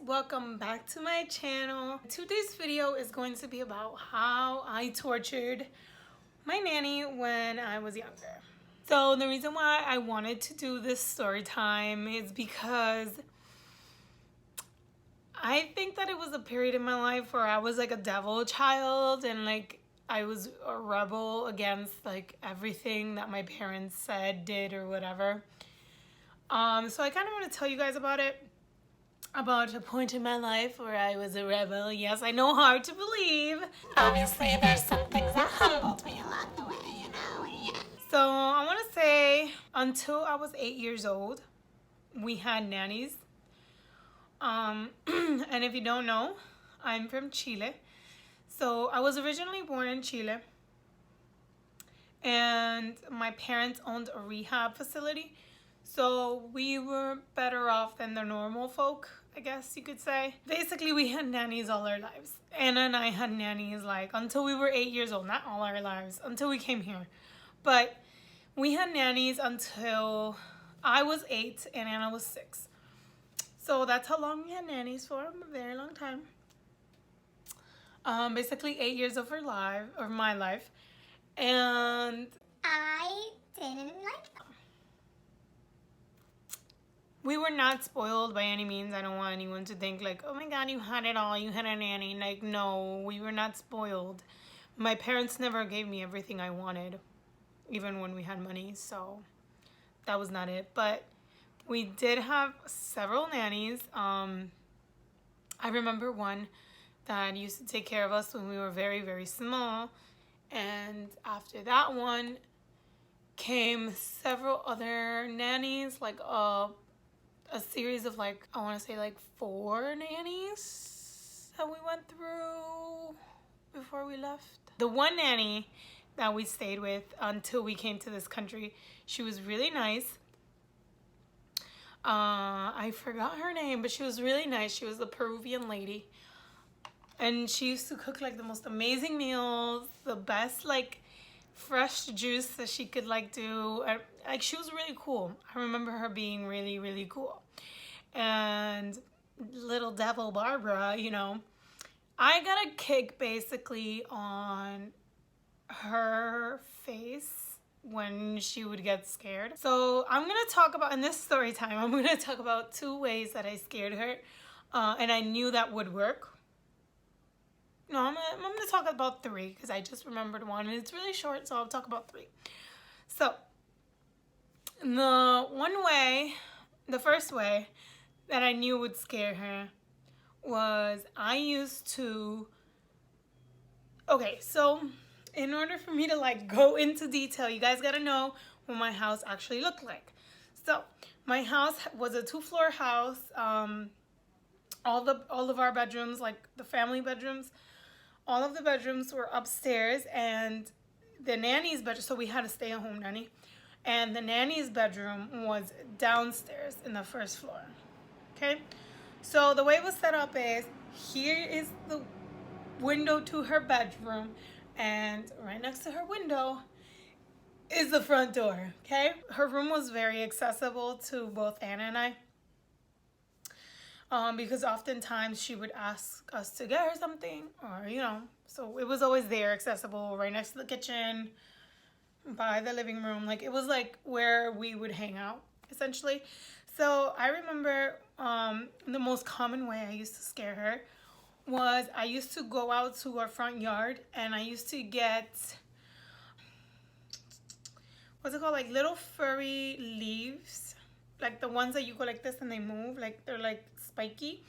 welcome back to my channel. Today's video is going to be about how I tortured my nanny when I was younger. So the reason why I wanted to do this story time is because I think that it was a period in my life where I was like a devil child and like I was a rebel against like everything that my parents said, did, or whatever. So I kind of want to tell you guys about it. About a point in my life where I was a rebel. Yes, I know, hard to believe. Obviously, there's some things that humbled me along the way, you know. Yeah. So I want to say until I was 8 years old, we had nannies. And if you don't know, I'm from Chile. So I was originally born in Chile. And my parents owned a rehab facility. So we were better off than the normal folk, I guess you could say. Basically, we had nannies all our lives. Anna and I had nannies like until we were 8 years old. Not all our lives, until we came here. But we had nannies until I was 8 and Anna was 6. So that's how long we had nannies for, a very long time. Basically 8 years of my life. And I didn't like them. We were not spoiled by any means. I don't want anyone to think like, oh my God, you had it all. You had a nanny. Like, no, we were not spoiled. My parents never gave me everything I wanted, even when we had money. So that was not it. But we did have several nannies. I remember one that used to take care of us when we were very, very small. And after that one came several other nannies, like a series of like, I want to say like 4 nannies that we went through before we left. The one nanny that we stayed with until we came to this country, she was really nice. I forgot her name, but she was really nice. She was a Peruvian lady. And she used to cook like the most amazing meals, the best like fresh juice that she could like do. Like she was really cool. I remember her being really, really cool. And little devil Barbara, you know, I got a kick basically on her face when she would get scared. So I'm gonna talk about, in this story time, I'm gonna talk about 2 ways that I scared her, and I knew that would work. No, I'm gonna talk about 3 because I just remembered one and it's really short, so I'll talk about 3. So the first way that I knew would scare her was I used to, okay, so in order for me to like go into detail, you guys gotta know what my house actually looked like. So my house was a 2-floor house. All of our bedrooms, like the family bedrooms, all of the bedrooms were upstairs, and the nanny's bedroom, so we had a stay-at-home nanny, and the nanny's bedroom was downstairs in the 1st floor. Okay, so the way it was set up is, here is the window to her bedroom, and right next to her window is the front door. Okay, her room was very accessible to both Anna and I. Because oftentimes she would ask us to get her something, or you know, so it was always there, accessible, right next to the kitchen, by the living room. Like it was like where we would hang out essentially. So I remember the most common way I used to scare her was I used to go out to our front yard and I used to get, what's it called, like little furry leaves, like the ones that you go like this and they move, like they're like spiky.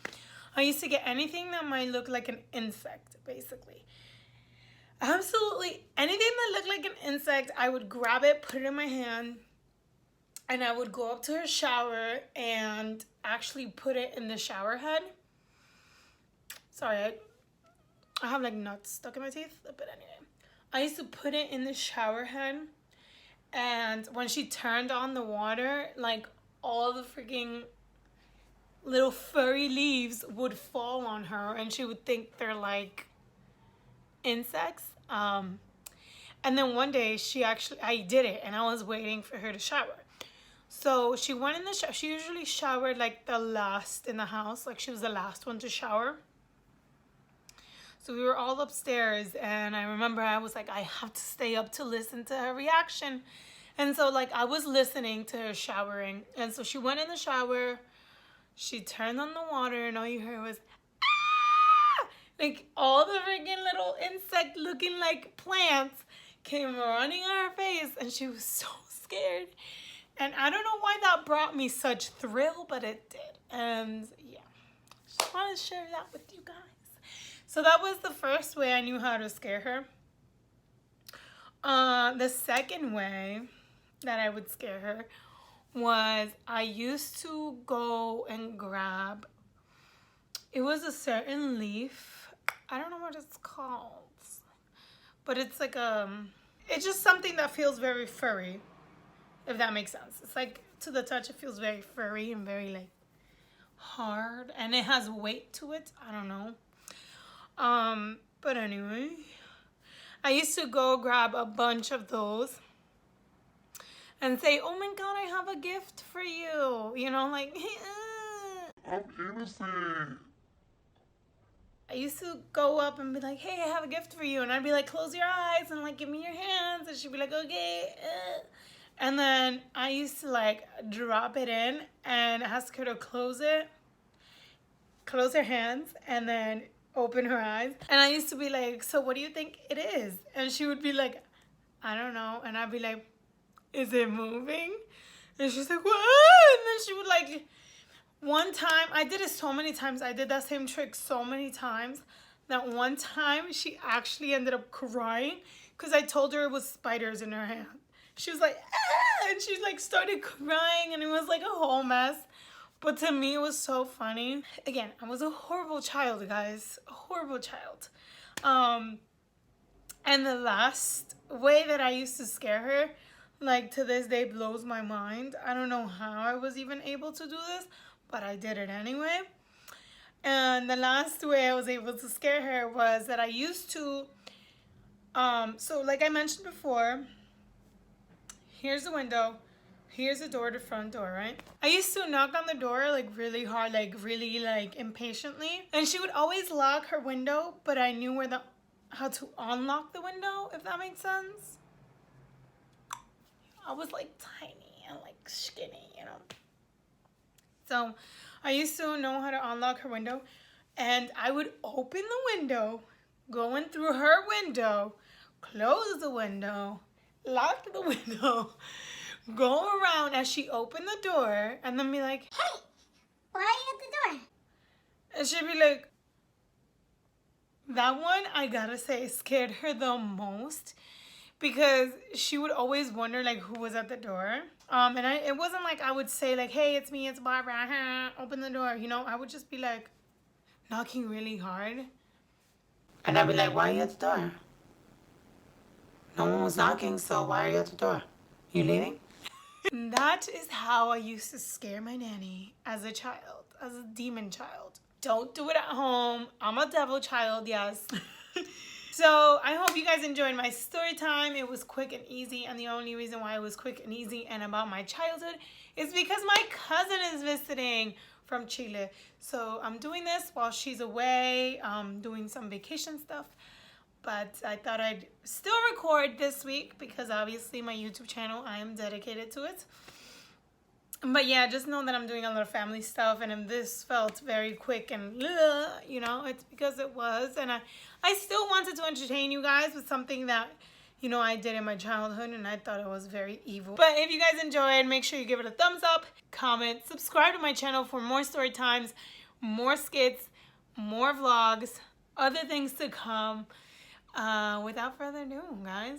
I used to get anything that might look like an insect, basically. Absolutely anything that looked like an insect, I would grab it, put it in my hand, and I would go up to her shower and actually put it in the shower head. Sorry, I have like nuts stuck in my teeth, but anyway. I used to put it in the shower head, and when she turned on the water, like all the freaking little furry leaves would fall on her and she would think they're like insects. And then one day I did it and I was waiting for her to shower. So she went in the shower. She usually showered like the last in the house. Like she was the last one to shower. So we were all upstairs, and I remember I was like, I have to stay up to listen to her reaction. And so like I was listening to her showering. And so she went in the shower, she turned on the water, and all you heard was, ah! Like all the freaking little insect looking like plants came running on her face, and she was so scared. And I don't know why that brought me such thrill, but it did. And yeah, just want to share that with you guys. So that was the first way I knew how to scare her. The second way that I would scare her was I used to go and grab, it was a certain leaf. I don't know what it's called, but it's like it's just something that feels very furry, if that makes sense. It's like to the touch it feels very furry and very like hard, and it has weight to it. I don't know. But anyway, I used to go grab a bunch of those and say, oh my God, I have a gift for you. You know, like, I'm innocent. I used to go up and be like, hey, I have a gift for you. And I'd be like, close your eyes and like, give me your hands. And she'd be like, okay. And then I used to like drop it in and ask her to close it, close her hands, and then open her eyes. And I used to be like, so what do you think it is? And she would be like, I don't know. And I'd be like, is it moving? And she's like, what? And then she would like, one time, I did it so many times. I did that same trick so many times that one time she actually ended up crying because I told her it was spiders in her hand. She was like, ah! And she like started crying, and it was like a whole mess. But to me, it was so funny. Again, I was a horrible child, guys. A horrible child. And the last way that I used to scare her, like to this day, blows my mind. I don't know how I was even able to do this, but I did it anyway. And the last way I was able to scare her was that I used to, so like I mentioned before, here's the window. Here's the door, the front door, right? I used to knock on the door like really hard, like really like impatiently. And she would always lock her window, but I knew how to unlock the window, if that makes sense. I was like tiny and like skinny, you know. So I used to know how to unlock her window, and I would open the window, go in through her window, close the window, lock the window, go around as she opened the door, and then be like, hey, why are you at the door? And she'd be like, that one, I gotta say, scared her the most because she would always wonder like who was at the door. And it wasn't like I would say like, hey, it's me, it's Barbara, open the door, you know. I would just be like knocking really hard. And I'd be like, why are you at the door? No one was knocking, so why are you at the door? You leaving? That is how I used to scare my nanny as a child, as a demon child. Don't do it at home. I'm a devil child, yes. So I hope you guys enjoyed my story time. It was quick and easy, and the only reason why it was quick and easy and about my childhood is because my cousin is visiting from Chile. So I'm doing this while she's away, doing some vacation stuff. But I thought I'd still record this week because obviously my YouTube channel, I am dedicated to it. But yeah, just know that I'm doing a lot of family stuff, and if this felt very quick and, you know, it's because it was. And I still wanted to entertain you guys with something that, you know, I did in my childhood, and I thought it was very evil. But if you guys enjoyed, make sure you give it a thumbs up, comment, subscribe to my channel for more story times, more skits, more vlogs, other things to come. Without further ado, guys.